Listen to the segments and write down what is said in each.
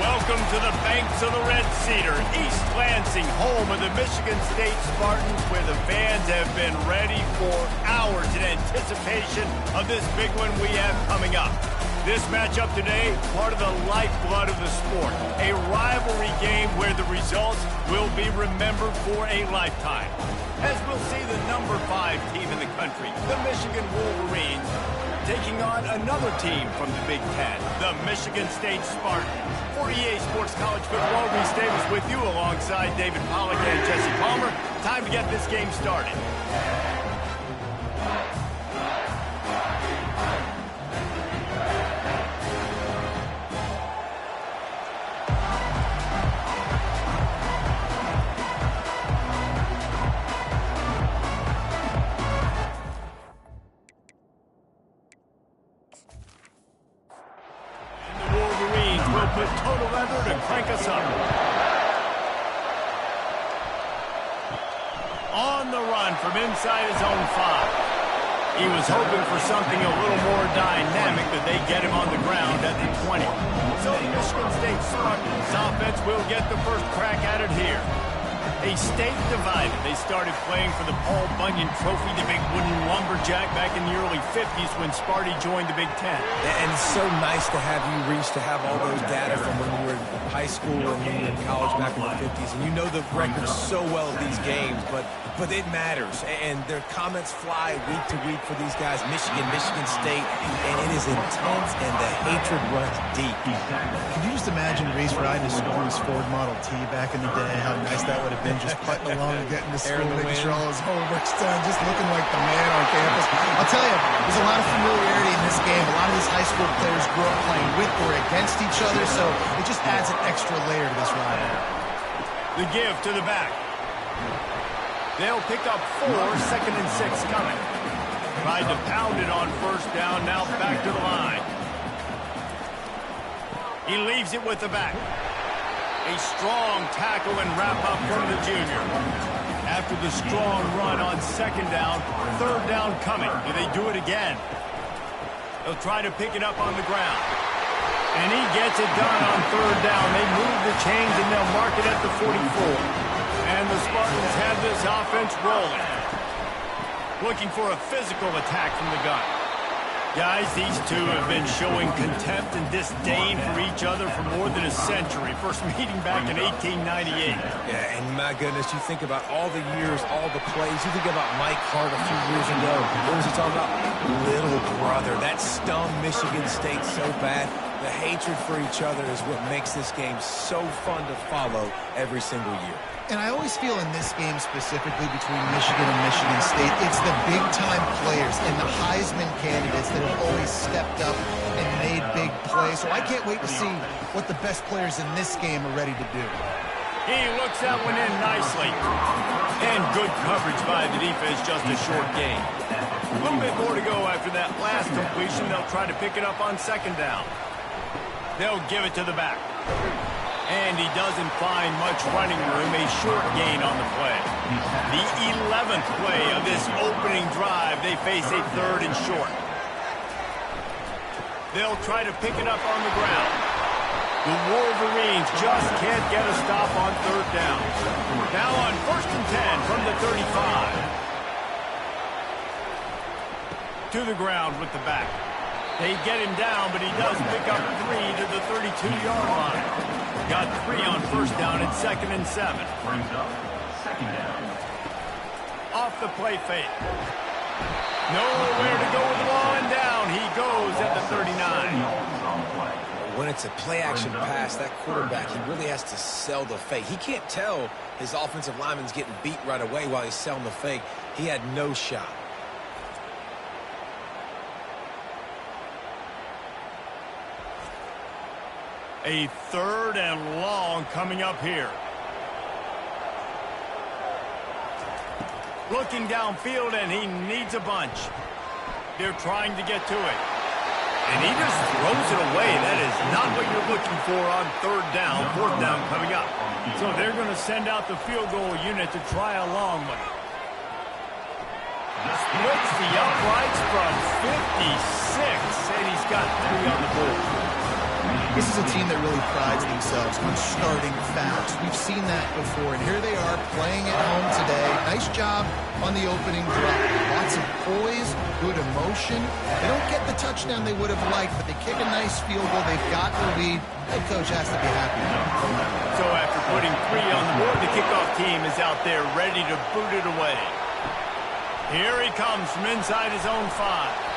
Welcome to the banks of the Red Cedar, East Lansing, home of the Michigan State Spartans, where the fans have been ready for hours in anticipation of this big one we have coming up. This matchup today, part of the lifeblood of the sport, a rivalry game where the results will be remembered for a lifetime. As we'll see the number 5 team in the country, the Michigan Wolverines, taking on another team from the Big Ten, the Michigan State Spartans. For EA Sports College Football, Reese Davis with you alongside David Pollack and Jesse Palmer. Time to get this game started. Put total effort to crank us up. On the run from inside his own 5. He was hoping for something a little more dynamic, but they get him on the ground at the 20. So the Michigan State Spartans offense will get the first crack at it here. A state divided. They started playing for the Paul Bunyan Trophy, the big wooden lumberjack, back in the early 50s when Sparty joined the Big Ten. And it's so nice to have you, Reese, to have all those data from when you were in high school and when you were in college back in the 50s. And you know the records so well of these games, but it matters. And their comments fly week to week for these guys, Michigan, Michigan State, and it is intense and the hatred runs deep. Can you just imagine Reese riding a Snorris Ford Model T back in the day? How nice that would have been, just putting along and getting to school, making sure all his homework's done, just looking like the man on campus. I'll tell you, there's a lot of familiarity in this game. A lot of these high school players grew up playing with or against each other, so it just adds an extra layer to this rivalry. The give to the back. They'll pick up 4, 2nd and 6 coming. Tried to pound it on first down, now back to the line. He leaves it with the back. A strong tackle and wrap-up from the junior. After the strong run on 2nd down, 3rd down coming. Do they do it again? They'll try to pick it up on the ground. And he gets it done on 3rd down. They move the chains and they'll mark it at the 44. And the Spartans have this offense rolling. Looking for a physical attack from the gun. Guys, these two have been showing contempt and disdain for each other for more than a century. First meeting back in 1898. Yeah, and my goodness, you think about all the years, all the plays. You think about Mike Hart a few years ago. What was he talking about? Little brother. That stung Michigan State so bad. The hatred for each other is what makes this game so fun to follow every single year. And I always feel in this game specifically between Michigan and Michigan State, it's the big-time players and the Heisman candidates that have always stepped up and made big plays. So I can't wait to see what the best players in this game are ready to do. He looks that one in nicely. And good coverage by the defense, just a short gain. A little bit more to go after that last completion. They'll try to pick it up on 2nd down. They'll give it to the back. And he doesn't find much running room, a short gain on the play. The 11th play of this opening drive, they face a 3rd and short. They'll try to pick it up on the ground. The Wolverines just can't get a stop on 3rd down. Now on 1st and 10 from the 35. To the ground with the back. They get him down, but he does pick up 3 to the 32-yard line. Got 3 on 1st down and 2nd and 7. Brings up 2nd down. Off the play fake. Nowhere to go with the ball, and down he goes at the 39. When it's a play-action pass, that quarterback, he really has to sell the fake. He can't tell his offensive lineman's getting beat right away while he's selling the fake. He had no shot. A 3rd and long coming up here. Looking downfield, and he needs a bunch. They're trying to get to it. And he just throws it away. That is not what you're looking for on 3rd down. 4th down coming up. So they're going to send out the field goal unit to try a long one. Splits the uprights from 56, and he's got 3 on the board. This is a team that really prides themselves on starting fast. We've seen that before, and here they are playing at home today. Nice job on the opening drive. Lots of poise, good emotion. They don't get the touchdown they would have liked, but they kick a nice field goal. They've got the lead. Head coach has to be happy. So after putting 3 on the board, the kickoff team is out there ready to boot it away. Here he comes from inside his own 5.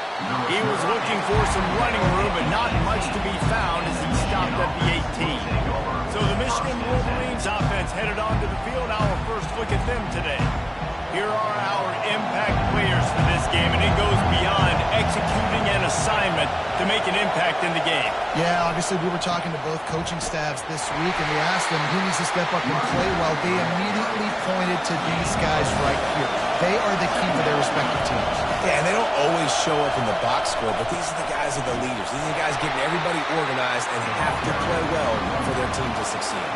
He was looking for some running room, but not much to be found as he stopped at the 18. So the Michigan Wolverines offense headed onto the field. Our first look at them today. Here are our impact players for this game, and it goes beyond executing an assignment to make an impact in the game. Yeah, obviously we were talking to both coaching staffs this week, and we asked them who needs to step up and play well. They immediately pointed to these guys right here. They are the key for their respective teams. Yeah, and they don't always show up in the box score, but these are the guys that are the leaders. These are the guys getting everybody organized and have to play well for their team to succeed.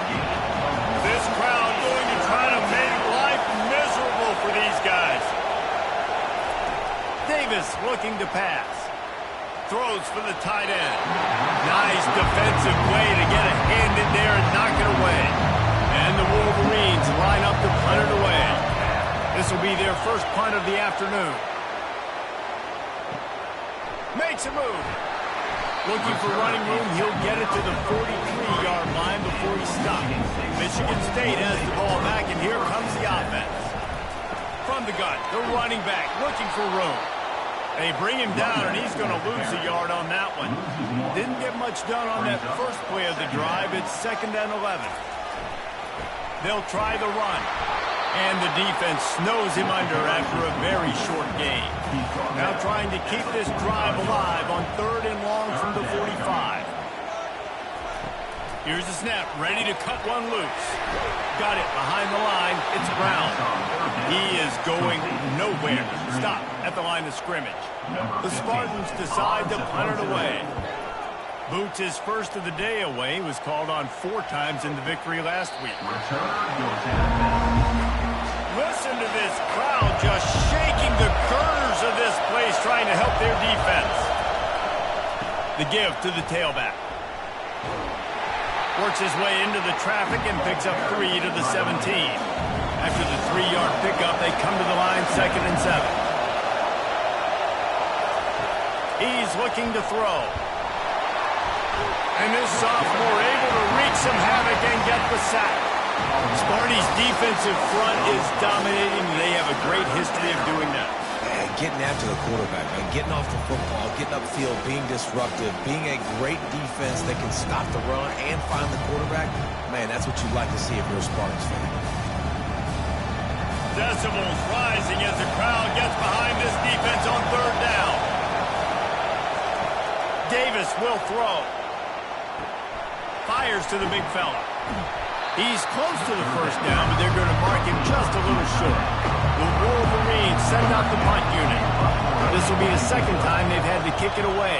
This crowd going to try to make life miserable for these guys. Davis looking to pass. Throws for the tight end. Nice defensive play to get a hand in there and knock it away. And the Wolverines line up to punt it away. This will be their first punt of the afternoon. Makes a move. Looking for running room. He'll get it to the 43-yard line before he stops. Michigan State has the ball back, and here comes the offense. From the gun, the running back looking for room. They bring him down, and he's going to lose a yard on that one. Didn't get much done on that first play of the drive. It's 2nd and 11. They'll try the run. And the defense snows him under after a very short game. Now trying to keep this drive alive on 3rd and long from the 45. Here's the snap, ready to cut one loose. Got it behind the line. It's Brown. He is going nowhere. Stop at the line of scrimmage. The Spartans decide to punt it away. Boots his first of the day away. He was called on 4 times in the victory last week. Listen to this crowd just shaking the girders of this place, trying to help their defense. The give to the tailback. Works his way into the traffic and picks up 3 to the 17. After the 3-yard pickup, they come to the line 2nd and 7. He's looking to throw. And this sophomore able to wreak some havoc and get the sack. Sparty's defensive front is dominating. They have a great history of doing that. And getting after the quarterback, man. Getting off the football, getting upfield, being disruptive, being a great defense that can stop the run and find the quarterback. Man, that's what you'd like to see if you're a Spartans fan. Decibels rising as the crowd gets behind this defense on 3rd down. Davis will throw. Fires to the big fella. He's close to the first down, but they're going to mark him just a little short. The Wolverines send out the punt unit. This will be the 2nd time they've had to kick it away.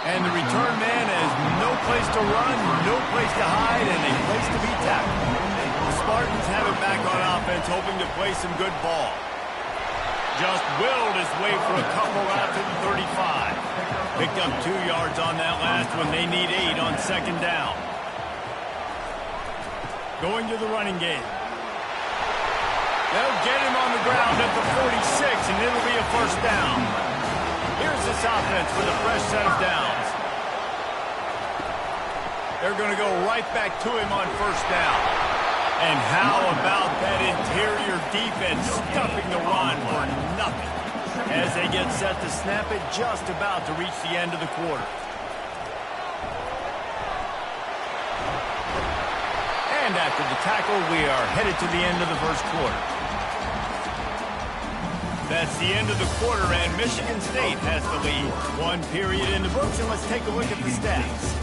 And the return man has no place to run, no place to hide, and a place to be tackled. The Spartans have it back on offense, hoping to play some good ball. Just willed his way for a couple out to the 35. Picked up 2 yards on that last one. They need 8 on 2nd down. Going to the running game. They'll get him on the ground at the 46, and it'll be a 1st down. Here's this offense with a fresh set of downs. They're going to go right back to him on 1st down. And how about that interior defense stuffing the run for nothing as they get set to snap it, just about to reach the end of the quarter. And after the tackle, we are headed to the end of the 1st quarter. That's the end of the quarter, and Michigan State has the lead. 1 period in the books, and let's take a look at the stats.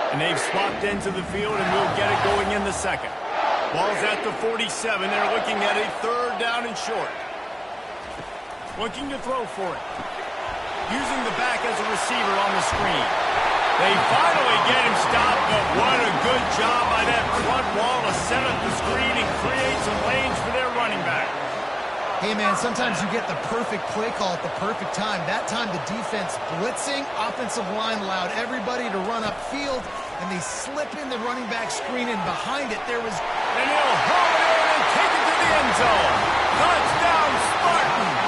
And they've swapped into the field, and we'll get it going in the 2nd. Ball's at the 47. They're looking at a 3rd down and short. Looking to throw for it. Using the back as a receiver on the screen. They finally get him stopped, but what a good job by that front wall to set up the screen and create some lanes for their running back. Hey, man, sometimes you get the perfect play call at the perfect time. That time the defense blitzing, offensive line allowed everybody to run upfield, and they slip in the running back screen, and behind it there was... And he'll haul it in and take it to the end zone. Touchdown, Spartans!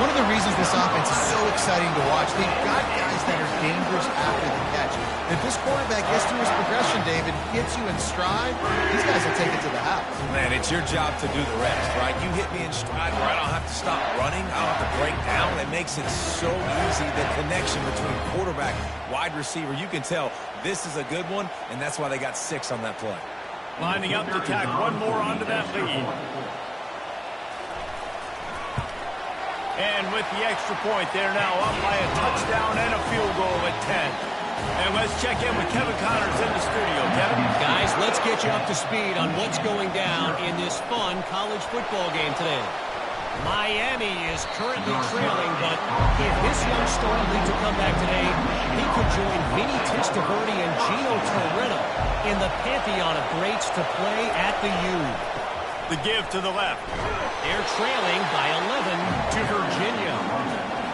One of the reasons this offense is so exciting to watch, they've got guys that are dangerous after the catch. If this quarterback gets through his progression, David, gets you in stride, these guys will take it to the house. Man, it's your job to do the rest, right? You hit me in stride where I don't have to stop running. I don't have to break down. It makes it so easy, the connection between quarterback, wide receiver. You can tell this is a good one, and that's why they got 6 on that play. Lining up to tack one more onto that lead. And with the extra point, they're now up by a touchdown and a field goal at 10. And let's check in with Kevin Connors in the studio. Kevin? Guys, let's get you up to speed on what's going down in this fun college football game today. Miami is currently trailing, but if this young star leads a comeback today, he could join Vinny Testaverde and Gino Torretta in the pantheon of greats to play at the U. The give to the left. They're trailing by 11 to Virginia.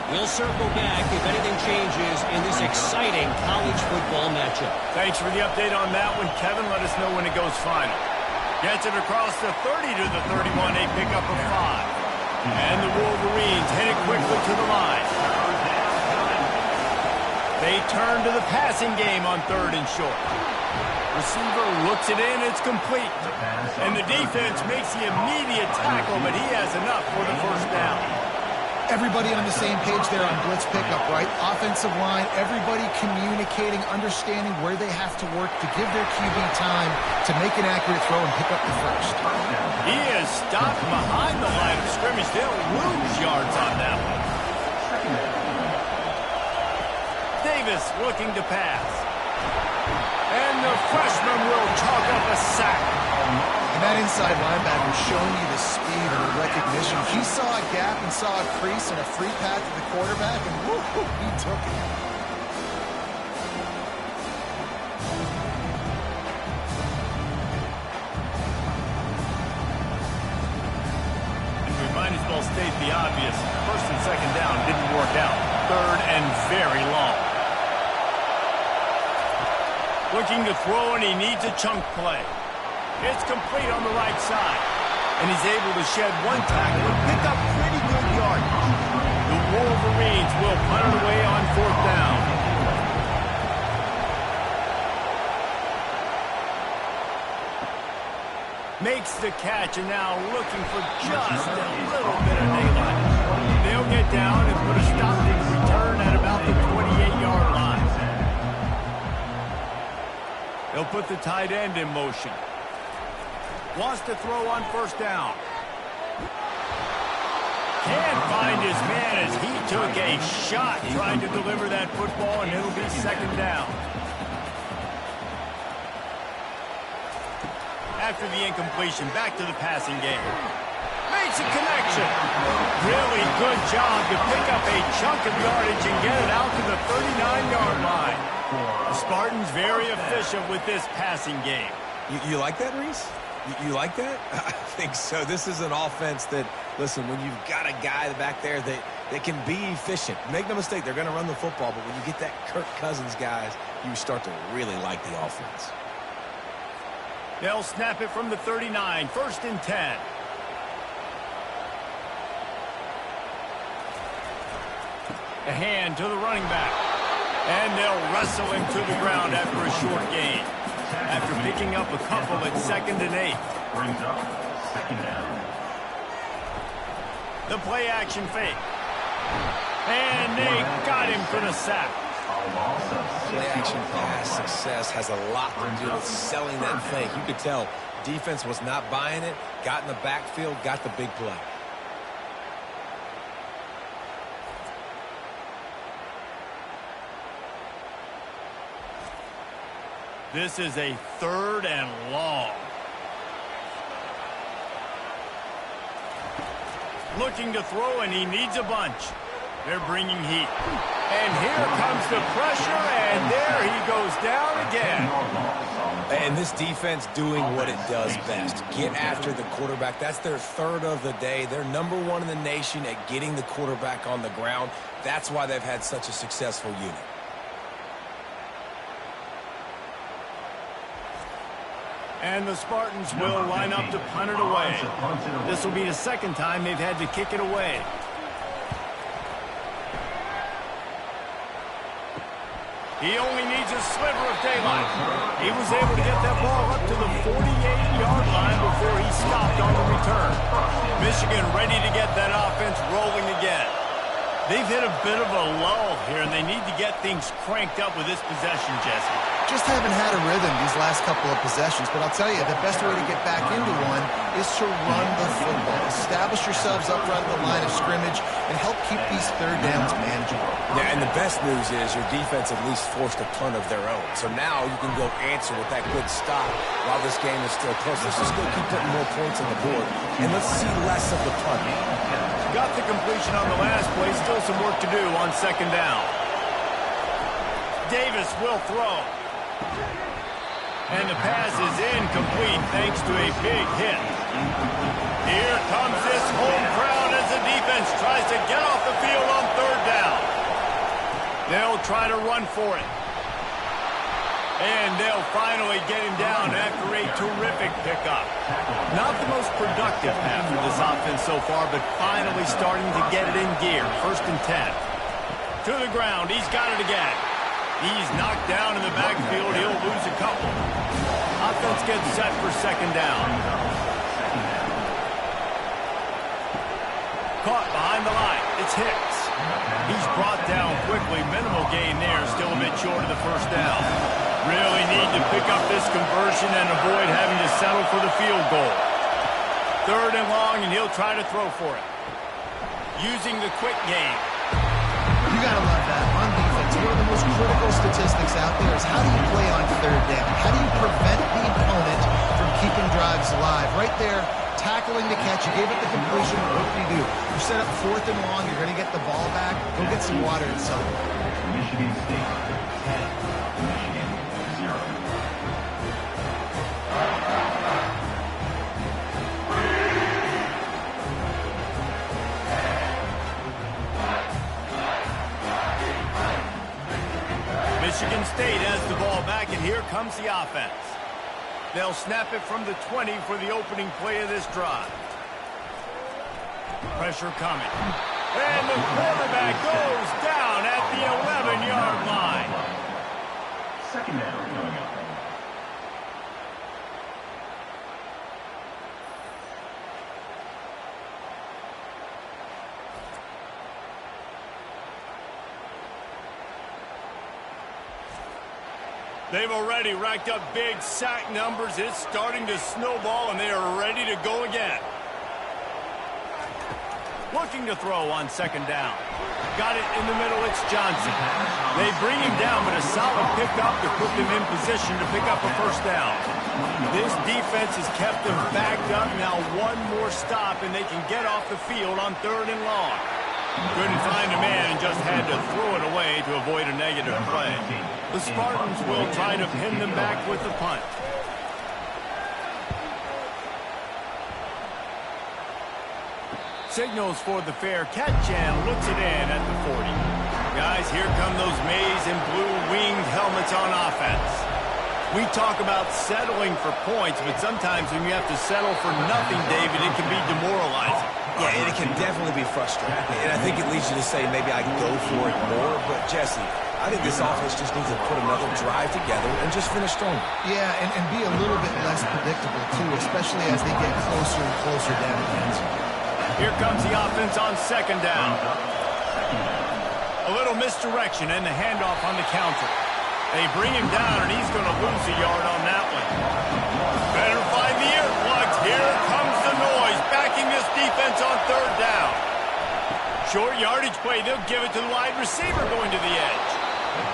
We'll circle back if anything changes in this exciting college football matchup. Thanks for the update on that one, Kevin. Let us know when it goes final. Gets it across the 30 to the 31. A pickup of 5. And the Wolverines headed quickly to the line. They turn to the passing game on 3rd and short. Receiver looks it in, it's complete. And the defense makes the immediate tackle, but he has enough for the first down. Everybody on the same page there on blitz pickup, right? Offensive line, everybody communicating, understanding where they have to work to give their QB time to make an accurate throw and pick up the first. He is stopped behind the line of scrimmage. They'll lose yards on that one. Davis looking to pass. And the freshman will chalk up a sack. And that inside linebacker showing you the speed and the recognition. He saw a gap and saw a crease and a free path to the quarterback, and woo-hoo, he took it. And we might as well state the obvious. 1st and 2nd down didn't work out. 3rd and very long. Looking to throw, and he needs a chunk play. It's complete on the right side. And he's able to shed one tackle and pick up pretty good yardage. The Wolverines will punt it away on 4th down. Makes the catch, and now looking for just a little bit of daylight. They'll get down and put a stopping return at about the 28-yard line. They'll put the tight end in motion. Wants to throw on 1st down. Can't find his man as he took a shot trying to deliver that football, and it'll be 2nd down. After the incompletion, back to the passing game. Makes a connection. Really good job to pick up a chunk of yardage and get it out to the 39-yard line. The Spartans very efficient with this passing game. You like that, Reese? You like that? I think so. This is an offense that, listen, when you've got a guy back there that can be efficient. Make no mistake, they're going to run the football, but when you get that Kirk Cousins, guys, you start to really like the offense. They'll snap it from the 39, 1st and 10. A hand to the running back. And they'll wrestle him to the ground after a short gain. After picking up a couple at 2nd and 8. Brings up 2nd down. The play action fake. And they got him for the sack. Play action pass success has a lot to do with selling that fake. You could tell defense was not buying it, got in the backfield, got the big play. This is a 3rd and long. Looking to throw, and he needs a bunch. They're bringing heat. And here comes the pressure, and there he goes down again. And this defense doing what it does best. Get after the quarterback. That's their third of the day. They're number one in the nation at getting the quarterback on the ground. That's why they've had such a successful unit. And the Spartans will line up to punt it away. This will be the second time they've had to kick it away. He only needs a sliver of daylight. He was able to get that ball up to the 48-yard line before he stopped on the return. Michigan ready to get that offense rolling again. They've hit a bit of a lull here, and they need to get things cranked up with this possession, Jesse. Just haven't had a rhythm these last couple of possessions, but I'll tell you, the best way to get back into one is to run the football. Establish yourselves up front of the line of scrimmage and help keep these third downs manageable. Yeah, and the best news is your defense at least forced a punt of their own. So now you can go answer with that good stop while this game is still close. Let's just go keep putting more points on the board, and let's see less of the punt. Got the completion on the last play. Still some work to do on second down. Davis will throw. And the pass is incomplete thanks to a big hit. Here comes this home crowd as the defense tries to get off the field on third down. They'll try to run for it. And they'll finally get him down after a terrific pickup. Not the most productive half of this offense so far, but finally starting to get it in gear. 1st and 10. To the ground. He's got it again. He's knocked down in the backfield. He'll lose a couple. Offense gets set for second down. Caught behind the line. It's Hicks. He's brought down quickly. Minimal gain there. Still a bit short of the first down. Really need to pick up this conversion and avoid having to settle for the field goal. 3rd and long, and he'll try to throw for it. Using the quick game. You got to love that. On defense, one of the most critical statistics out there is how do you play on third down? How do you prevent the opponent from keeping drives alive? Right there, tackling the catch. You gave it the completion. What do? You set up 4th and long. You're going to get the ball back. Go get some water and celebrate. Michigan State 10, Michigan 0. Michigan State has the ball back, and here comes the offense. They'll snap it from the 20 for the opening play of this drive. Pressure coming. And the quarterback goes down at the 11-yard line. Second down coming up. They've already racked up big sack numbers. It's starting to snowball, and they are ready to go again. Looking to throw on second down. Got it in the middle. It's Johnson. They bring him down, but a solid pickup to put them in position to pick up a first down. This defense has kept them backed up. Now one more stop, and they can get off the field on 3rd and long. Couldn't find a man and just had to throw it away to avoid a negative play. The Spartans will try to pin them back with the punt. Signals for the fair catch and looks it in at the 40. Guys, here come those maize and blue winged helmets on offense. We talk about settling for points, but sometimes when you have to settle for nothing, David, it can be demoralizing. Yeah, and it can definitely be frustrating. And I think it leads you to say maybe I can go for it more. But, Jesse, I think this offense just needs to put another drive together and just finish strong. Yeah, and be a little bit less predictable, too, especially as they get closer and closer down the end zone. Here comes the offense on second down. A little misdirection and the handoff on the counter. They bring him down, and he's going to lose a yard on that one. Better find the earplugs. Here comes the noise, backing this defense on 3rd down. Short yardage play. They'll give it to the wide receiver going to the edge.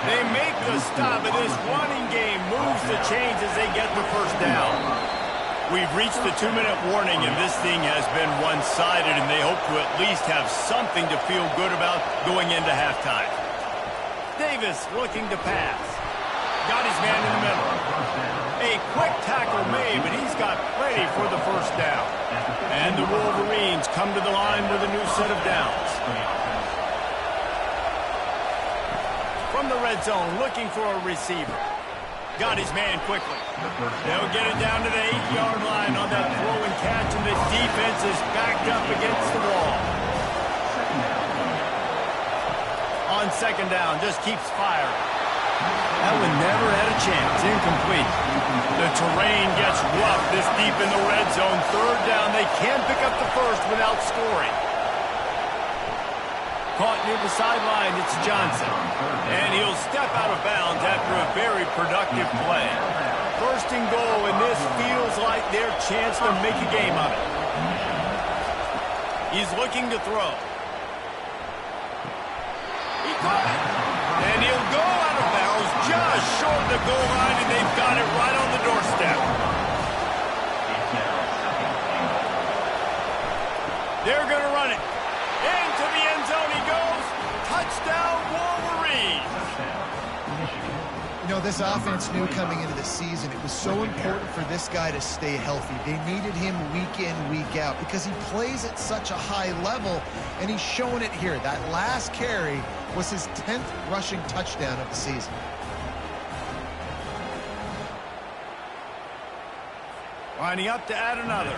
They make the stop, and this running game moves the chains as they get the first down. We've reached the 2-minute warning, and this thing has been one-sided, and they hope to at least have something to feel good about going into halftime. Davis looking to pass. Got his man in the middle. A quick tackle made, but he's got plenty for the first down. And the Wolverines come to the line with a new set of downs. From the red zone, looking for a receiver. Got his man quickly. They'll get it down to the 8-yard line on that throw and catch, and the defense is backed up against the wall. On second down, just keeps firing. That one never had a chance. Incomplete. The terrain gets rough this deep in the red zone. Third down, they can't pick up the first without scoring. Caught near the sideline, it's Johnson. And he'll step out of bounds after a very productive play. First and goal, and this feels like their chance to make a game of it. He's looking to throw. He caught it. And he'll go out of bounds just short of the goal line, and they've got it right on the doorstep. They're going to run it. Into the end zone he goes. Touchdown, Wolverines. You know, this offense knew coming into the season it was so important for this guy to stay healthy. They needed him week in, week out because he plays at such a high level, and he's showing it here. That last carry was his 10th rushing touchdown of the season. Lining up to add another.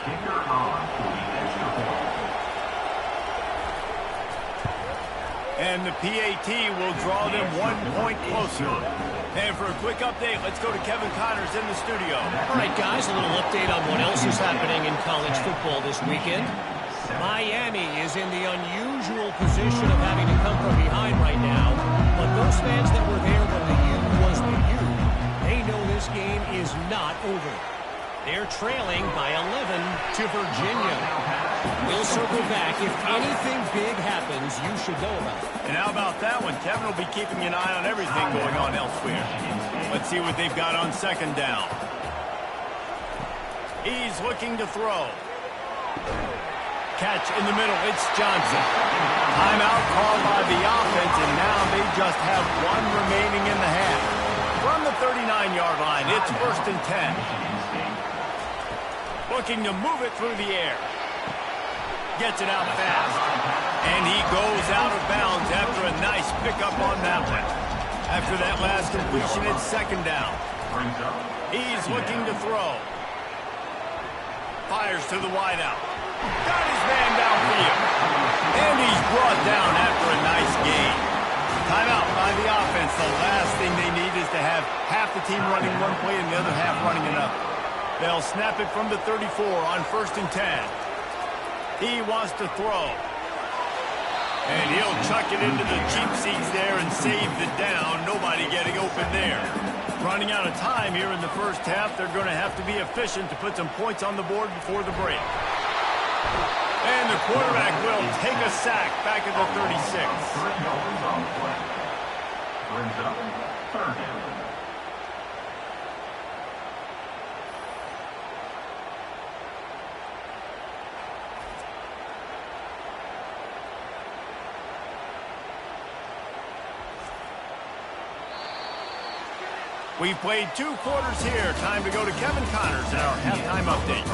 And the PAT will draw them 1 point closer. And for a quick update, let's go to Kevin Connors in the studio. All right, guys, a little update on what else is happening in college football this weekend. Miami is in the unusual position of having to come from behind right now. But those fans that were there when the U was the U, they know this game is not over. They're trailing by 11 to Virginia. We'll circle back. If anything big happens, you should know about it. And how about that one? Kevin will be keeping an eye on everything going on elsewhere. Let's see what they've got on second down. He's looking to throw. Catch in the middle. It's Johnson. Timeout called by the offense, and now they just have one remaining in the half. From the 39-yard line, it's first and 10. Looking to move it through the air. Gets it out fast. And he goes out of bounds after a nice pickup on that one. After that last completion, it's second down. He's looking to throw. Fires to the wideout. Got his man downfield. And he's brought down after a nice gain. Timeout by the offense. The last thing they need is to have half the team running one play and the other half running another. They'll snap it from the 34 on first and 10. He wants to throw. And he'll chuck it into the cheap seats there and save the down. Nobody getting open there. Running out of time here in the first half. They're going to have to be efficient to put some points on the board before the break. And the quarterback will take a sack back at the 36. Brings up third down. We've played 2 quarters here. Time to go to Kevin Connors in our halftime update.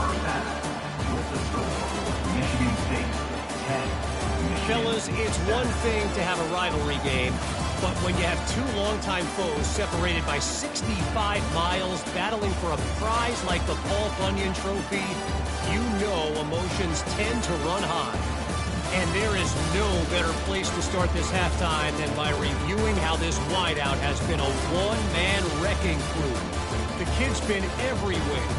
Michigan State 10. Fellas, it's one thing to have a rivalry game, but when you have 2 longtime foes separated by 65 miles battling for a prize like the Paul Bunyan Trophy, you know emotions tend to run high. And there is no better place to start this halftime than by reviewing how this wideout has been a one-man wrecking crew. The kid's been everywhere,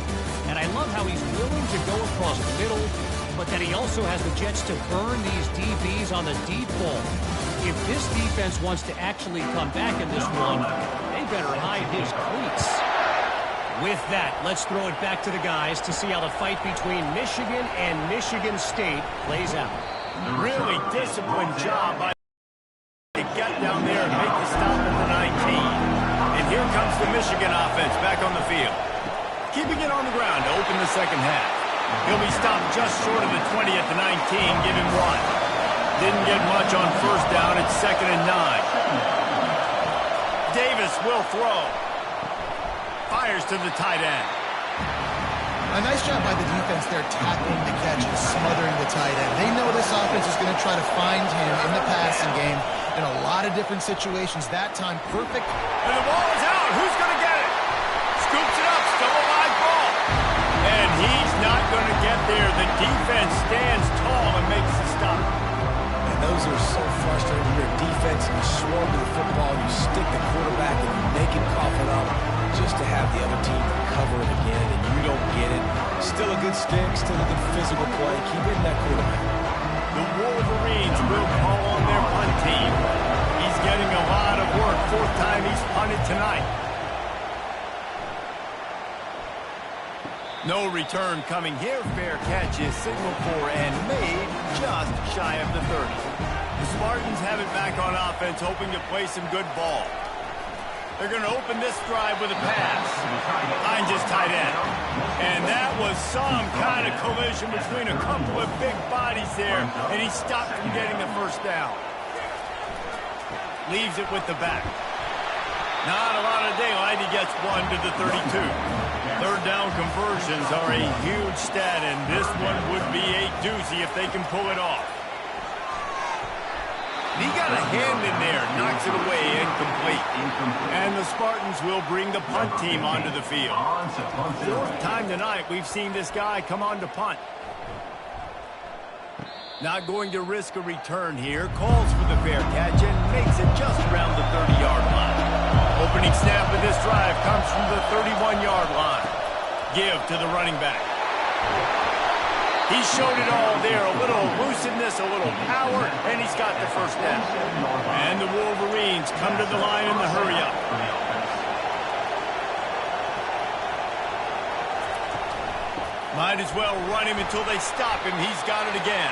and I love how he's willing to go across the middle, but that he also has the jets to burn these DBs on the deep ball. If this defense wants to actually come back in this one, they better hide his cleats. With that, let's throw it back to the guys to see how the fight between Michigan and Michigan State plays out. Really disciplined job by to get down there and make the stop at the 19. And here comes the Michigan offense back on the field. Keeping it on the ground to open the second half. He'll be stopped just short of the 20 at the 19, give him 1. Didn't get much on first down, it's second and 9. Davis will throw. Fires to the tight end. A nice job by the defense there, tackling the catches, smothering the tight end. They know this offense is going to try to find him in the passing game in a lot of different situations. That time, perfect. And the ball is out. Who's going to get it? Scoops it up. Still a live ball. And he's not going to get there. The defense stands tall and makes the stop. And those are so frustrating. When you're a defense and you swarm to the football, you stick the quarterback and you make him cough it up just to have the other team cover it again, and you don't get it. Still a good stick, still a good physical play. Keep hitting that quarterback. The Wolverines will call on their punt team. He's getting a lot of work. Fourth time he's punted tonight. No return coming here. Fair catch is signaled for and made just shy of the 30. The Spartans have it back on offense, hoping to play some good ball. They're going to open this drive with a pass. Finds his tight end. And that was some kind of collision between a couple of big bodies there, and he stopped from getting the first down. Leaves it with the back. Not a lot of daylight. He gets one to the 32. Third down conversions are a huge stat, and this one would be a doozy if they can pull it off. He got a hand in there, knocks it away, incomplete. And the Spartans will bring the punt team onto the field. Fourth time tonight we've seen this guy come on to punt. Not going to risk a return here. Calls for the fair catch and makes it just around the 30-yard line. Opening snap of this drive comes from the 31-yard line. Give to the running back. He showed it all there. A little elusiveness, a little power, and he's got the first down. And the Wolverines come to the line in the hurry-up. Might as well run him until they stop him. He's got it again.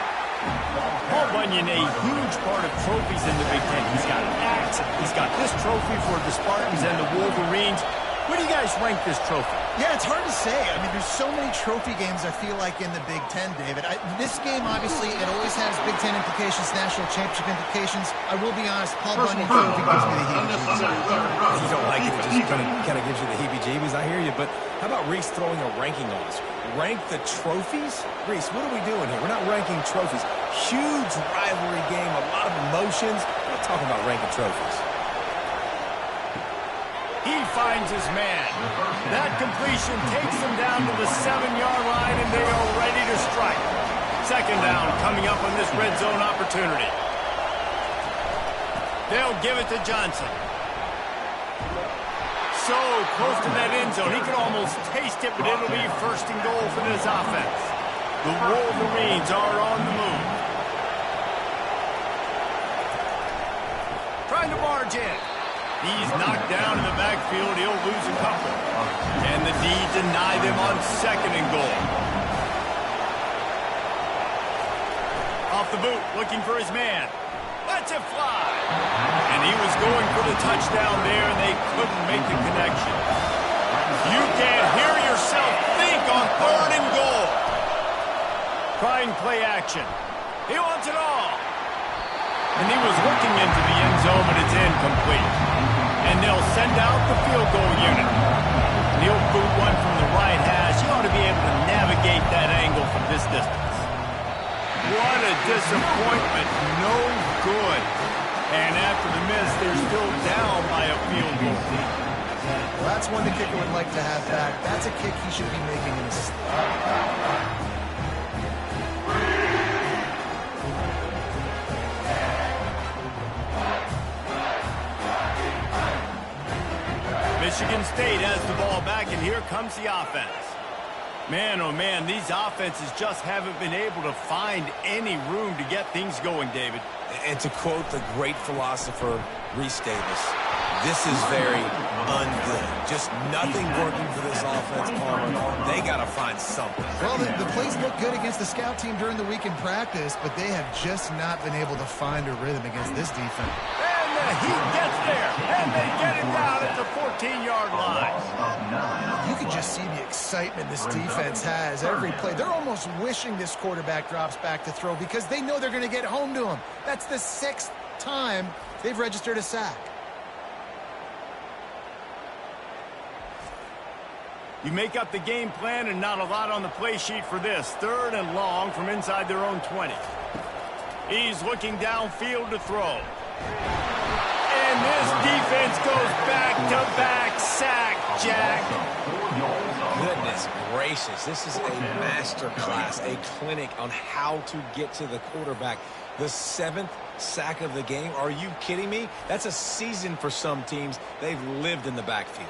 Paul Bunyan, a huge part of trophies in the Big Ten. He's got an axe. He's got this trophy for the Spartans and the Wolverines. Where do you guys rank this trophy? Yeah, it's hard to say. I mean, there's so many trophy games, I feel like, in the Big Ten, David. This game, obviously, it always has Big Ten implications, national championship implications. I will be honest, Paul Bunyan trophy gives me the heebie-jeebies. You don't like it, it just kind of gives you the heebie-jeebies. I hear you, but how about Reese throwing a ranking on us? Rank the trophies? Reese, what are we doing here? We're not ranking trophies. Huge rivalry game, a lot of emotions. We're not talking about ranking trophies. He finds his man. That completion takes them down to the 7-yard line, and they are ready to strike. Second down coming up on this red zone opportunity. They'll give it to Johnson. So close to that end zone. He could almost taste it, but it'll be first and goal for this offense. The Wolverines are on the move. Trying to barge in. He's knocked down in the backfield. He'll lose a couple. And the D deny them on second and goal. Off the boot, looking for his man. Lets it fly. And he was going for the touchdown there, and they couldn't make the connection. You can't hear yourself think on third and goal. Trying play action. He wants it all. And he was looking into the end zone, but it's incomplete. And they'll send out the field goal unit. And he'll boot one from the right hash. He ought to be able to navigate that angle from this distance. What a disappointment. No good. And after the miss, they're still down by a field goal. Well, that's one the kicker would like to have back. That's a kick he should be making in his... Michigan State has the ball back, and here comes the offense. Man, oh man, these offenses just haven't been able to find any room to get things going, David. And to quote the great philosopher, Reese Davis, this is very ungood. Just nothing working for this offense, Palmer. They got to find something. Well, the plays look good against the scout team during the week in practice, but they have just not been able to find a rhythm against this defense. And the Heat gets there, and they get it down at the 14-yard line. You can just see the excitement this defense has every play. They're almost wishing this quarterback drops back to throw because they know they're going to get home to him. That's the 6th time they've registered a sack. You make up the game plan and not a lot on the play sheet for this. 3rd and long from inside their own 20. He's looking downfield to throw. And this defense goes back-to-back sack, Jack. Goodness gracious, this is a master class, a clinic on how to get to the quarterback. The 7th sack of the game. Are you kidding me? That's a season for some teams. They've lived in the backfield.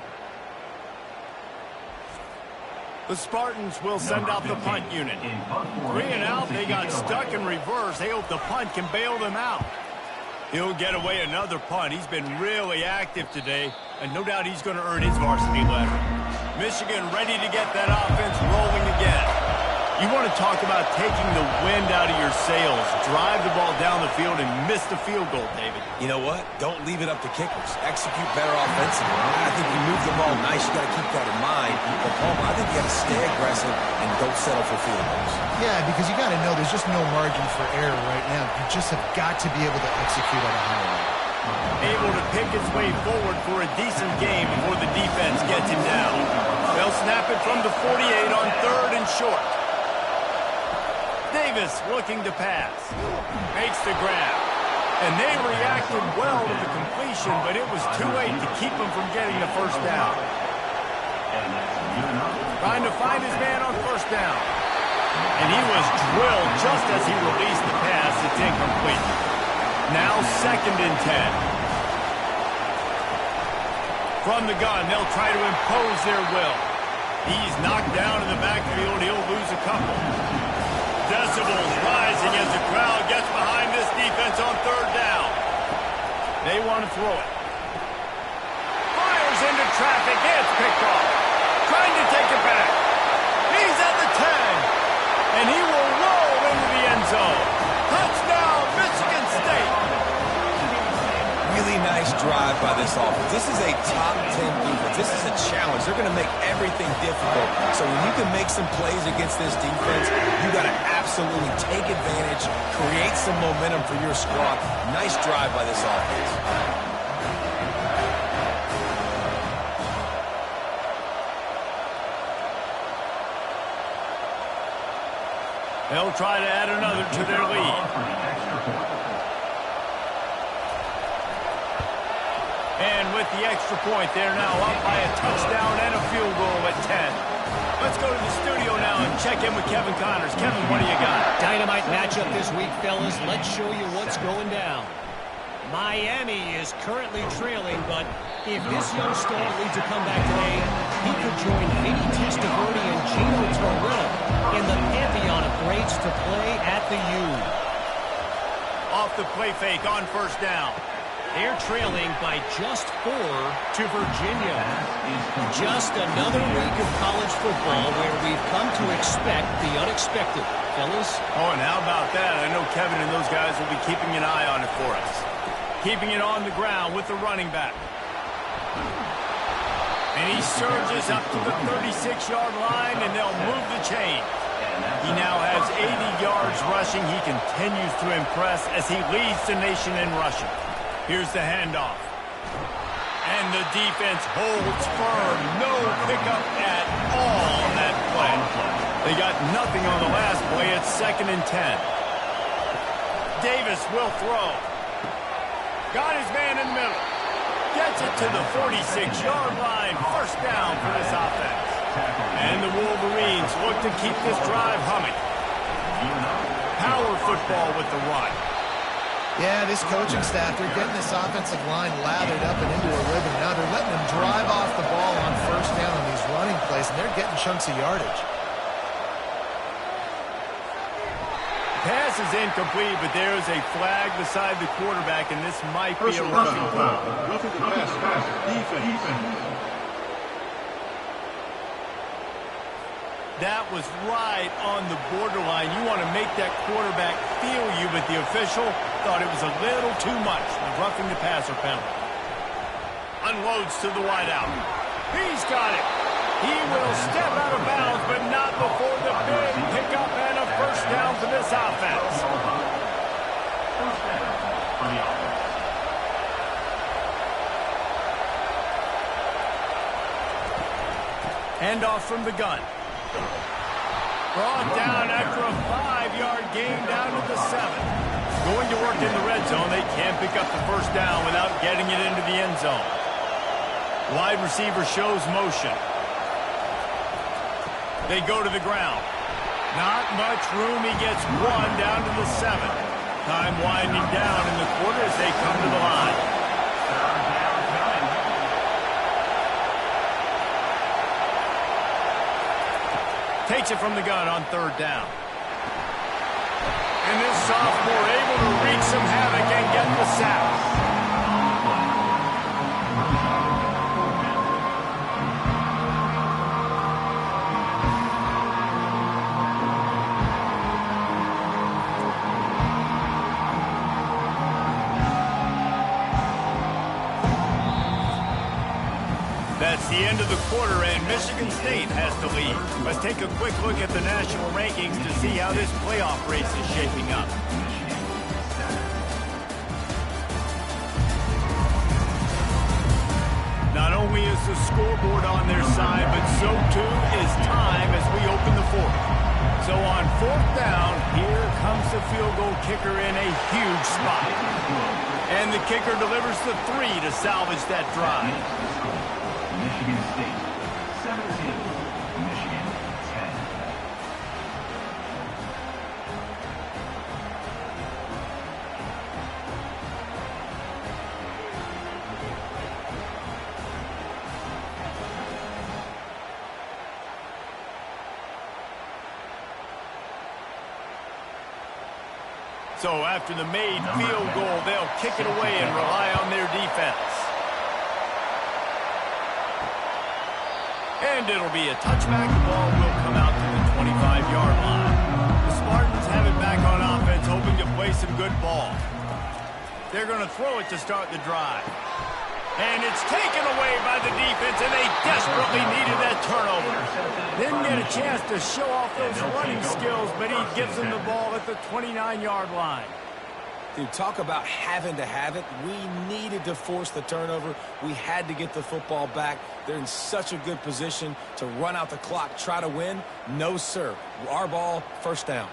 The Spartans will send out the punt unit. 3 and out, they got stuck in reverse. They hope the punt can bail them out. He'll get away another punt. He's been really active today, and no doubt he's going to earn his varsity letter. Michigan ready to get that offense rolling again. You want to talk about taking the wind out of your sails. Drive the ball down the field and miss the field goal, David. You know what? Don't leave it up to kickers. Execute better offensively. I think you move the ball nice. You got to keep that in mind. But, Palmer, I think you got to stay aggressive and don't settle for field goals. Yeah, because you got to know there's just no margin for error right now. You just have got to be able to execute at a high level. Able to pick his way forward for a decent game before the defense gets him down. They'll snap it from the 48 on 3rd and short. Davis looking to pass. Makes the grab. And they reacted well to the completion, but it was too late to keep him from getting the first down. Trying to find his man on first down. And he was drilled just as he released the pass. It's incomplete. Now 2nd and 10. From the gun, they'll try to impose their will. He's knocked down in the backfield. He'll lose a couple. Decibels rising as the crowd gets behind this defense on 3rd down. They want to throw it. Fires into traffic. It's picked off. Trying to take it back. He's at the 10. And he will roll into the end zone. Touchdown, Michigan State. Really nice drive by this offense. This is a top 10 defense. This is a challenge. They're going to make everything difficult. So when you can make some plays against this defense, you got to absolutely take advantage, create some momentum for your squad. Nice drive by this offense. They'll try to add another to their lead. And with the extra point, they're now up by a touchdown and a field goal at 10. Let's go to the studio now and check in with Kevin Connors. Kevin, what do you got? Dynamite matchup this week, fellas. Let's show you what's going down. Miami is currently trailing, but if this young star leads a comeback today, he could join Vinny Testaverde and Gino Torrella in the pantheon of greats to play at the U. Off the play fake on first down. They're trailing by just 4 to Virginia. Just another week of college football where we've come to expect the unexpected. Fellas? Oh, and how about that? I know Kevin and those guys will be keeping an eye on it for us. Keeping it on the ground with the running back. And he surges up to the 36-yard line, and they'll move the chain. He now has 80 yards rushing. He continues to impress as he leads the nation in rushing. Here's the handoff. And the defense holds firm. No pickup at all on that play. They got nothing on the last play. It's 2nd and 10. Davis will throw. Got his man in the middle. Gets it to the 46-yard line. First down for this offense. And the Wolverines look to keep this drive humming. Power football with the run. Yeah, this coaching staff, they're getting this offensive line lathered up and into a rhythm. Now they're letting them drive off the ball on first down on these running plays, and they're getting chunks of yardage. Pass is incomplete, but there is a flag beside the quarterback, and this might be a roughing call. Roughing the pass, defense. That was right on the borderline. You want to make that quarterback feel you, but the official thought it was a little too much. The roughing the passer penalty. Unloads to the wideout. He's got it. He will step out of bounds, but not before the big pickup and a first down for this offense. First down for the offense. Handoff from the gun. Brought down after a 5-yard gain down to the 7. Going to work in the red zone. They can't pick up the first down without getting it into the end zone. Wide receiver shows motion. They go to the ground. Not much room. He gets one down to the 7. Time winding down in the quarter as they come to the line. Takes it from the gun on 3rd down. And this sophomore able to wreak some havoc and get the sack. That's the end of the quarter, and Michigan State has the lead. Let's take a quick look at the national rankings to see how this playoff race is shaping up. Not only is the scoreboard on their side, but so too is time as we open the 4th. So on 4th down, here comes the field goal kicker in a huge spot. And the kicker delivers the 3 to salvage that drive. Michigan State 17, Michigan 10. So after the made field goal, they'll kick it away and rely on their defense. And it'll be a touchback. The ball will come out to the 25-yard line. The Spartans have it back on offense, hoping to play some good ball. They're going to throw it to start the drive. And it's taken away by the defense, and they desperately needed that turnover. Didn't get a chance to show off those running skills, but he gives them the ball at the 29-yard line. Dude, talk about having to have it. We needed to force the turnover. We had to get the football back. They're in such a good position to run out the clock, try to win. No, sir. Our ball, 1st down.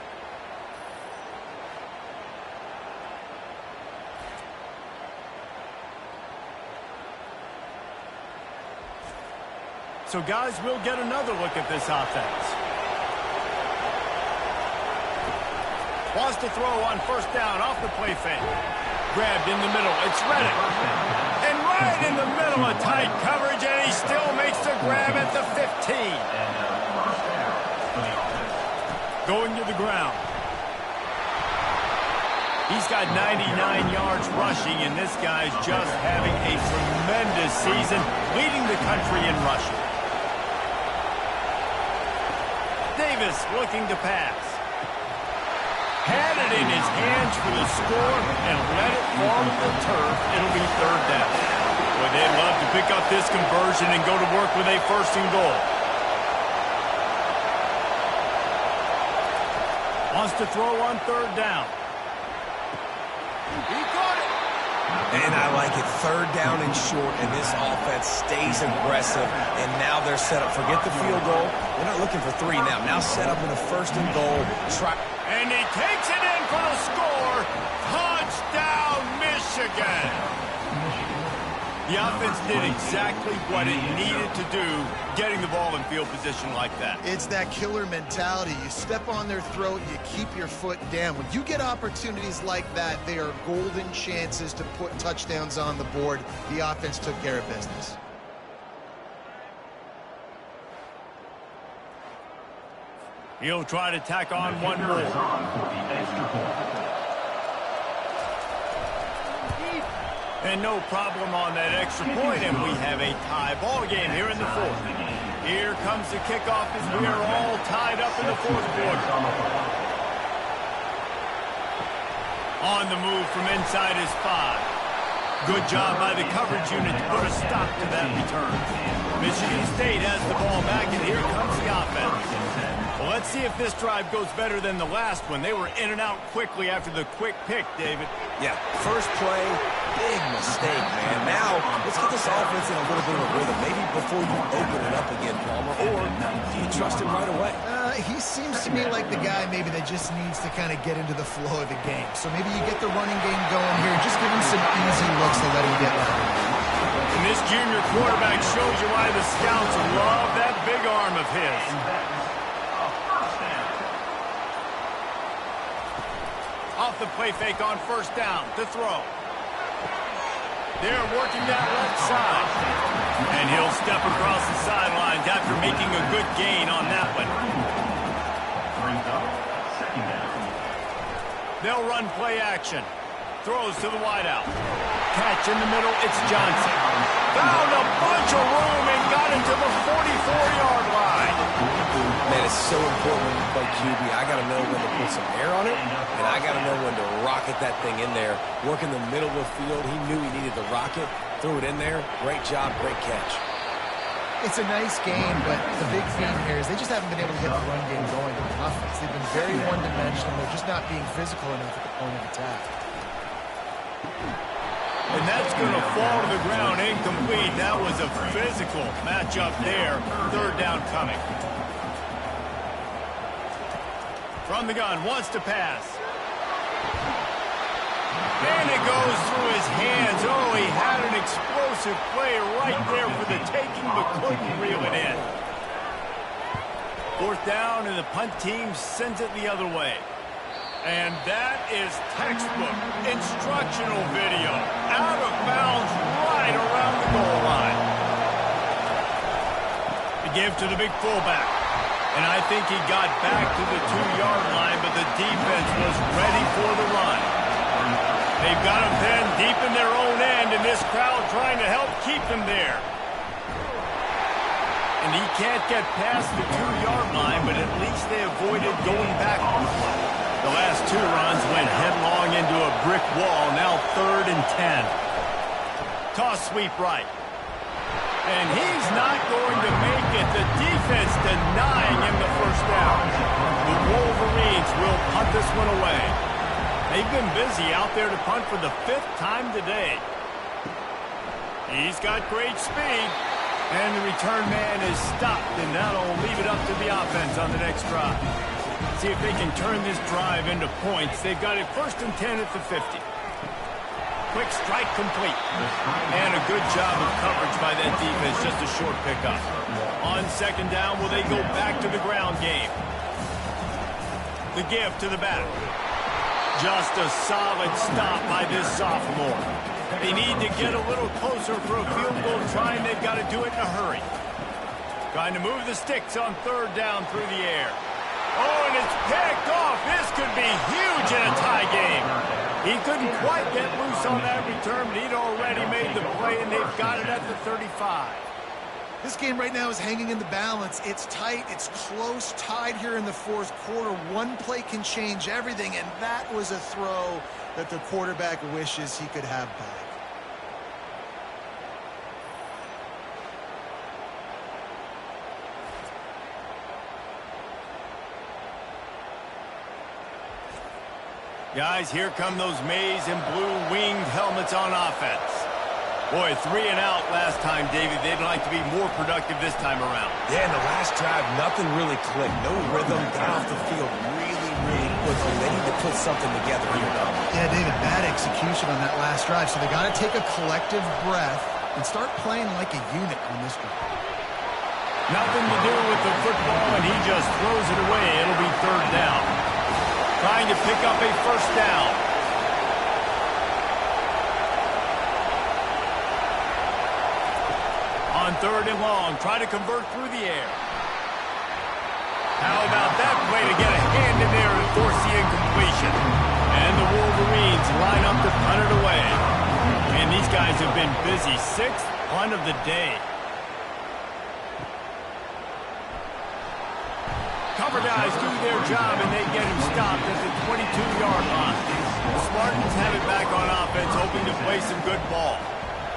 So, guys, we'll get another look at this offense. Wants to throw on 1st down off the play fake. Grabbed in the middle. It's Reddick. And right in the middle of tight coverage, and he still makes the grab at the 15. Going to the ground. He's got 99 yards rushing, and this guy's just having a tremendous season, leading the country in rushing. Davis looking to pass. Had it in his hands for the score and let it fall to the turf. It'll be 3rd down. Boy, they'd love to pick up this conversion and go to work with a 1st and goal. Wants to throw on 3rd down. He caught it. And I like it. 3rd down and short, and this offense stays aggressive. And now they're set up. Forget the field goal. They're not looking for 3 now. Now set up in a 1st and goal. And he takes it in for the score. Touchdown, Michigan. The offense did exactly what it needed to do, getting the ball in field position like that. It's that killer mentality. You step on their throat, you keep your foot down. When you get opportunities like that, they are golden chances to put touchdowns on the board. The offense took care of business. He'll try to tack on one more. And no problem on that extra point, and we have a tie ball game here in the 4th. Here comes the kickoff as we are all tied up in the 4th quarter. On the move from inside his 5. Good job by the coverage unit to put a stop to that return. Michigan State has the ball back, and here comes the offense. Well, Let's see if this drive goes better than the last one. They were in and out quickly after the quick pick, David. Yeah, first play, big mistake, man. Now, let's get this offense in a little bit of a rhythm. Maybe before you open it up again, Palmer, or do you trust him right away? He seems to me like the guy maybe that just needs to kind of get into the flow of the game. So maybe you get the running game going here. Just give him some easy looks to let him get out. And this junior quarterback shows you why the scouts love that big arm of his. Off the play fake on first down to throw. They're working that left side. And he'll step across the sidelines after making a good gain on that one. They'll run play action. Throws to the wideout. Catch in the middle, it's Johnson. Found a bunch of room and got it to the 44-yard line. Man, it's so important when you play QB. I got to know when to put some air on it, and I got to know when to rocket that thing in there. Work in the middle of the field. He knew he needed the rocket. Threw it in there. Great job, great catch. It's a nice game, but the big theme here is they just haven't been able to get the run game going on offense. They've been very one-dimensional. They're just not being physical enough at the point of attack. And that's going to fall to the ground incomplete. That was a physical matchup there. Third down coming. From the gun, wants to pass. And it goes through his hands. Oh, he had an explosive play right there for the taking, but couldn't reel it in. Fourth down, and the punt team sends it the other way. And that is textbook instructional video. Out of bounds right around the goal line. To give to the big fullback. And I think he got back to the 2-yard line, but the defense was ready for the run. They've got him pinned deep in their own end, and this crowd trying to help keep him there. And he can't get past the 2-yard line, but at least they avoided going backwards. The last two runs went headlong into a brick wall. Now 3rd and 10. Toss sweep right. And he's not going to make it. The defense denying him the first down. The Wolverines will punt this one away. They've been busy out there to punt for the 5th time today. He's got great speed. And the return man is stopped, and that'll leave it up to the offense on the next drive. See if they can turn this drive into points. They've got it 1st and 10 at the 50. Quick strike complete. And a good job of coverage by that defense. Just a short pickup. On 2nd down, will they go back to the ground game? The give to the back. Just a solid stop by this sophomore. They need to get a little closer for a field goal try, and they've got to do it in a hurry. Trying to move the sticks on 3rd down through the air. Oh, and it's picked off. This could be huge in a tie game. He couldn't quite get loose on that return, but he'd already made the play, and they've got it at the 35. This game right now is hanging in the balance. It's tight. It's close, tied here in the 4th quarter. One play can change everything, and that was a throw that the quarterback wishes he could have back. Guys, here come those maize and blue winged helmets on offense. Boy, 3 and out last time, David. They'd like to be more productive this time around. Yeah, in the last drive, nothing really clicked. No rhythm, got off the field really quickly. They need to put something together here, though. Yeah, David, bad execution on that last drive. So they got to take a collective breath and start playing like a unit on this drive. Nothing to do with the football, and he just throws it away. It'll be 3rd down. Trying to pick up a 1st down. On 3rd and long, try to convert through the air. How about that play to get a hand in there and force the incompletion? And the Wolverines line up to punt it away. And these guys have been busy. 6th punt of the day. Cover guys do their job, and they get him stopped at the 22-yard line. The Spartans have it back on offense, hoping to play some good ball.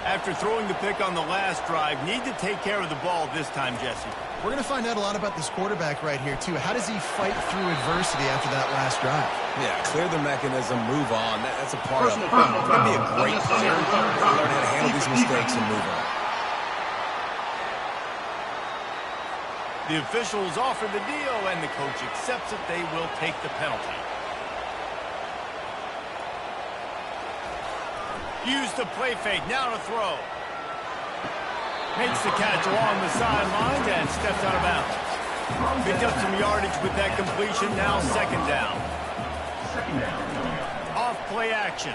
After throwing the pick on the last drive, need to take care of the ball this time, Jesse. We're going to find out a lot about this quarterback right here, too. How does he fight through adversity after that last drive? Yeah, clear the mechanism, move on. That's a part of it. That'd be a great player to learn how to handle these mistakes and move on. The officials offer the deal, and the coach accepts it. They will take the penalty. Use the play fake. Now to throw. Makes the catch along the sidelines and steps out of bounds. Picked up some yardage with that completion. Now second down. Off play action.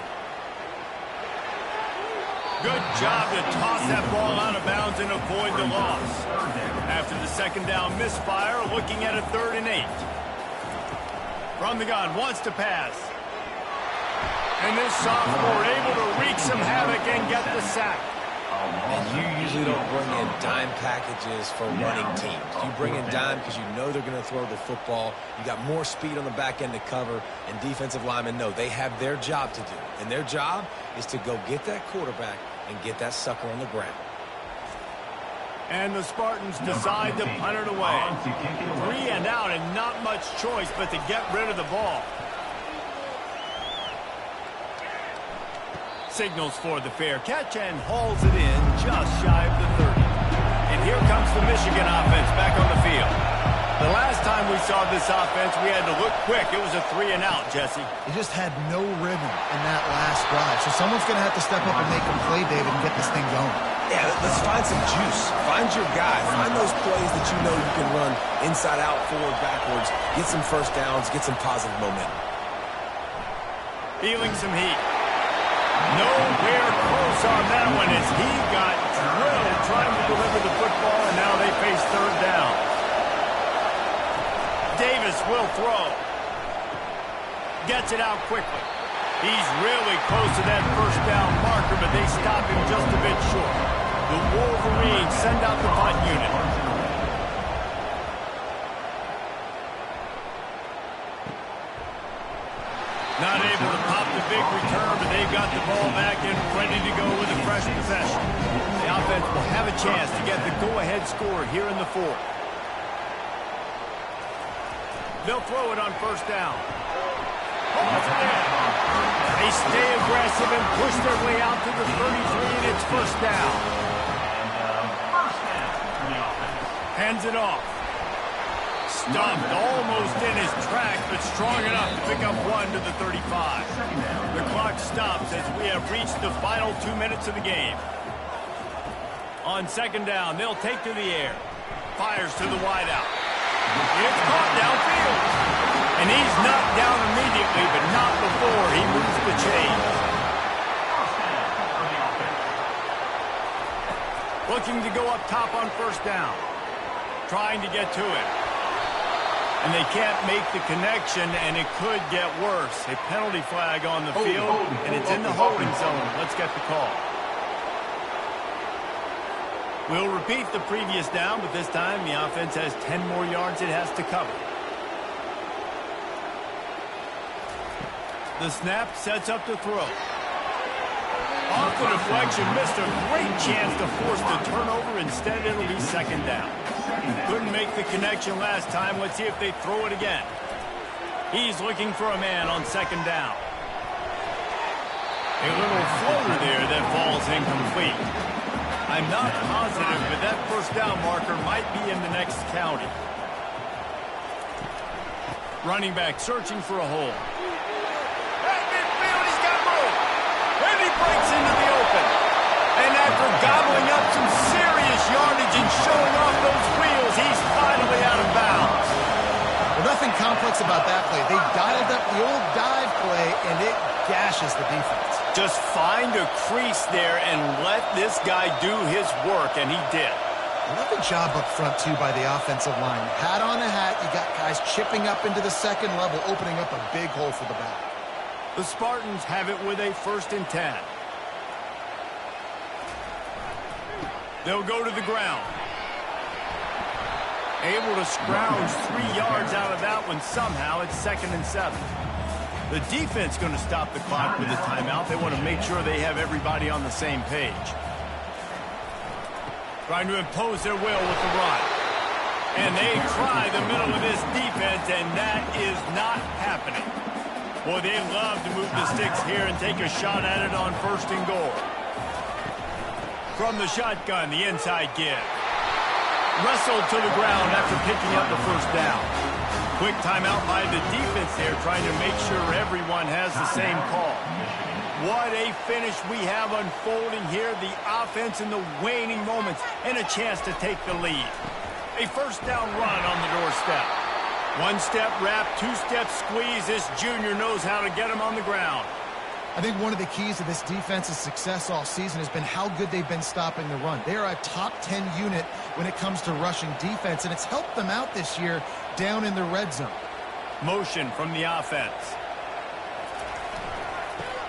Good job to toss that ball out of bounds and avoid the loss. After the second down misfire, looking at a 3rd and 8. From the gun, wants to pass. And this sophomore able to wreak some havoc and get the sack. And you usually don't bring in dime packages for running teams. You bring in dime because you know they're going to throw the football. You got more speed on the back end to cover, and defensive linemen know they have their job to do. And their job is to go get that quarterback and get that sucker on the ground. And the Spartans decide to punt it away. 3 and out and not much choice but to get rid of the ball. Signals for the fair catch and hauls it in just shy of the 30. And here comes the Michigan offense back on the field. The last time we saw this offense, we had to look quick. It was a 3 and out, Jesse. He just had no rhythm in that last drive. So someone's going to have to step up and make a play, David, and get this thing going. Yeah, let's find some juice. Find your guy. Find those plays that you know you can run inside out, forward, backwards. Get some first downs. Get some positive momentum. Feeling some heat. Nowhere close on that one as he got drilled trying to deliver the football, and now they face 3rd down. Davis will throw. Gets it out quickly. He's really close to that first down marker, but they stop him just a bit short. The Wolverines send out the punt unit. Not able to pop the big return, but they've got the ball back and ready to go with a fresh possession. The offense will have a chance to get the go-ahead score here in the 4th. They'll throw it on first down. They stay aggressive and push their way out to the 33, and it's first down. Hands it off. Stumped almost in his track, but strong enough to pick up 1 to the 35. The clock stops as we have reached the final 2 minutes of the game. On second down, they'll take to the air. Fires to the wideout. It's caught downfield. And he's knocked down immediately, but not before he moves the chains. Looking to go up top on first down. Trying to get to it. And they can't make the connection, and it could get worse. A penalty flag on the field, and it's in the holding zone. Let's get the call. We'll repeat the previous down, but this time the offense has 10 more yards it has to cover. The snap sets up to throw. Off the deflection, missed a great chance to force the turnover. Instead, it'll be second down. Couldn't make the connection last time. Let's see if they throw it again. He's looking for a man on second down. A little floater there that falls incomplete. I'm not positive, but that first down marker might be in the next county. Running back searching for a hole. At midfield, he's got room. And he breaks into the open. And after gobbling up some serious yardage and showing off those wheels, he's finally out of bounds. Well, nothing complex about that play. They dialed up the old dive play, and it gashes the defense. Just find a crease there and let this guy do his work, and he did. I love the job up front, too, by the offensive line. Hat on a hat, you got guys chipping up into the second level, opening up a big hole for the back. The Spartans have it with a 1st and 10. They'll go to the ground. Able to scrounge 3 yards out of that one somehow. It's 2nd and 7. The defense going to stop the clock with a timeout. They want to make sure they have everybody on the same page. trying to impose their will with the run. And they try the middle of this defense, and that is not happening. Boy, they love to move the sticks here and take a shot at it on 1st and goal. From the shotgun, the inside give. Wrestled to the ground after picking up the 1st down. Quick timeout by the defense there, trying to make sure everyone has the same call. What a finish we have unfolding here. The offense in the waning moments and a chance to take the lead. A 1st down run on the doorstep. 1-step wrap, 2-step squeeze. This junior knows how to get him on the ground. I think one of the keys to this defense's success all season has been how good they've been stopping the run. They are a top 10 unit when it comes to rushing defense, and it's helped them out this year down in the red zone. Motion from the offense.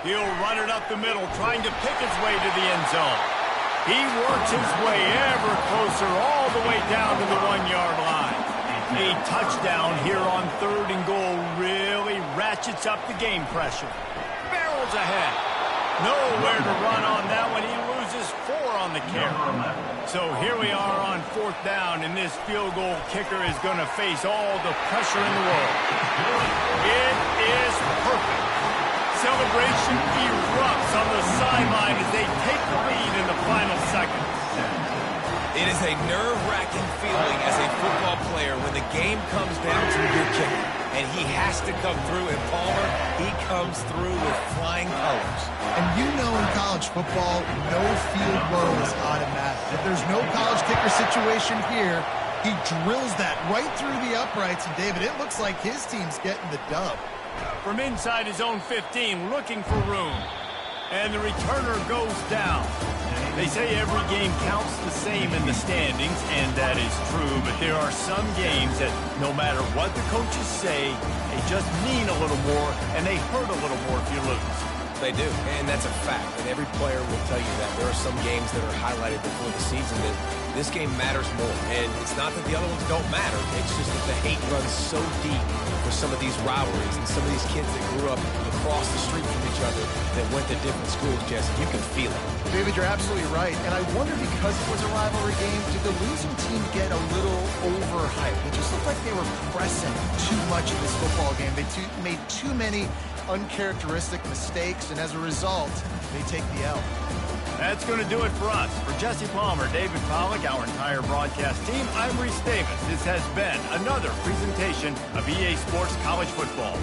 He'll run it up the middle, trying to pick his way to the end zone. He works his way ever closer all the way down to the 1-yard line. A touchdown here on 3rd and goal really ratchets up the game pressure. Barrels ahead. Nowhere to run on that one. He loses 4 on the carry. So here we are on 4th down, and this field goal kicker is going to face all the pressure in the world. It is perfect. Celebration erupts on the sideline as they take the lead in the final seconds. It is a nerve-wracking feeling as a football player when the game comes down to your kicker. And he has to come through. And Palmer, he comes through with flying colors. And you know in college football, no field goal is automatic. If there's no college kicker situation here, he drills that right through the uprights. And, David, it looks like his team's getting the dub. From inside his own 15, looking for room. And the returner goes down. They say every game counts the same in the standings, and that is true, but there are some games that no matter what the coaches say, they just mean a little more, and they hurt a little more if you lose. They do, and that's a fact, and every player will tell you that. There are some games that are highlighted before the season that this game matters more, and it's not that the other ones don't matter. It's just that the hate runs so deep for some of these rivalries and some of these kids that grew up across the street from each other that went to different schools, Jesse. You can feel it. David, you're absolutely right, and I wonder because it was a rivalry game, did the losing team get a little overhyped? It just looked like they were pressing too much in this football game. They made too many uncharacteristic mistakes, and as a result, they take the L. That's going to do it for us. For Jesse Palmer, David Pollack, our entire broadcast team, I'm Reese Davis. This has been another presentation of EA Sports College Football.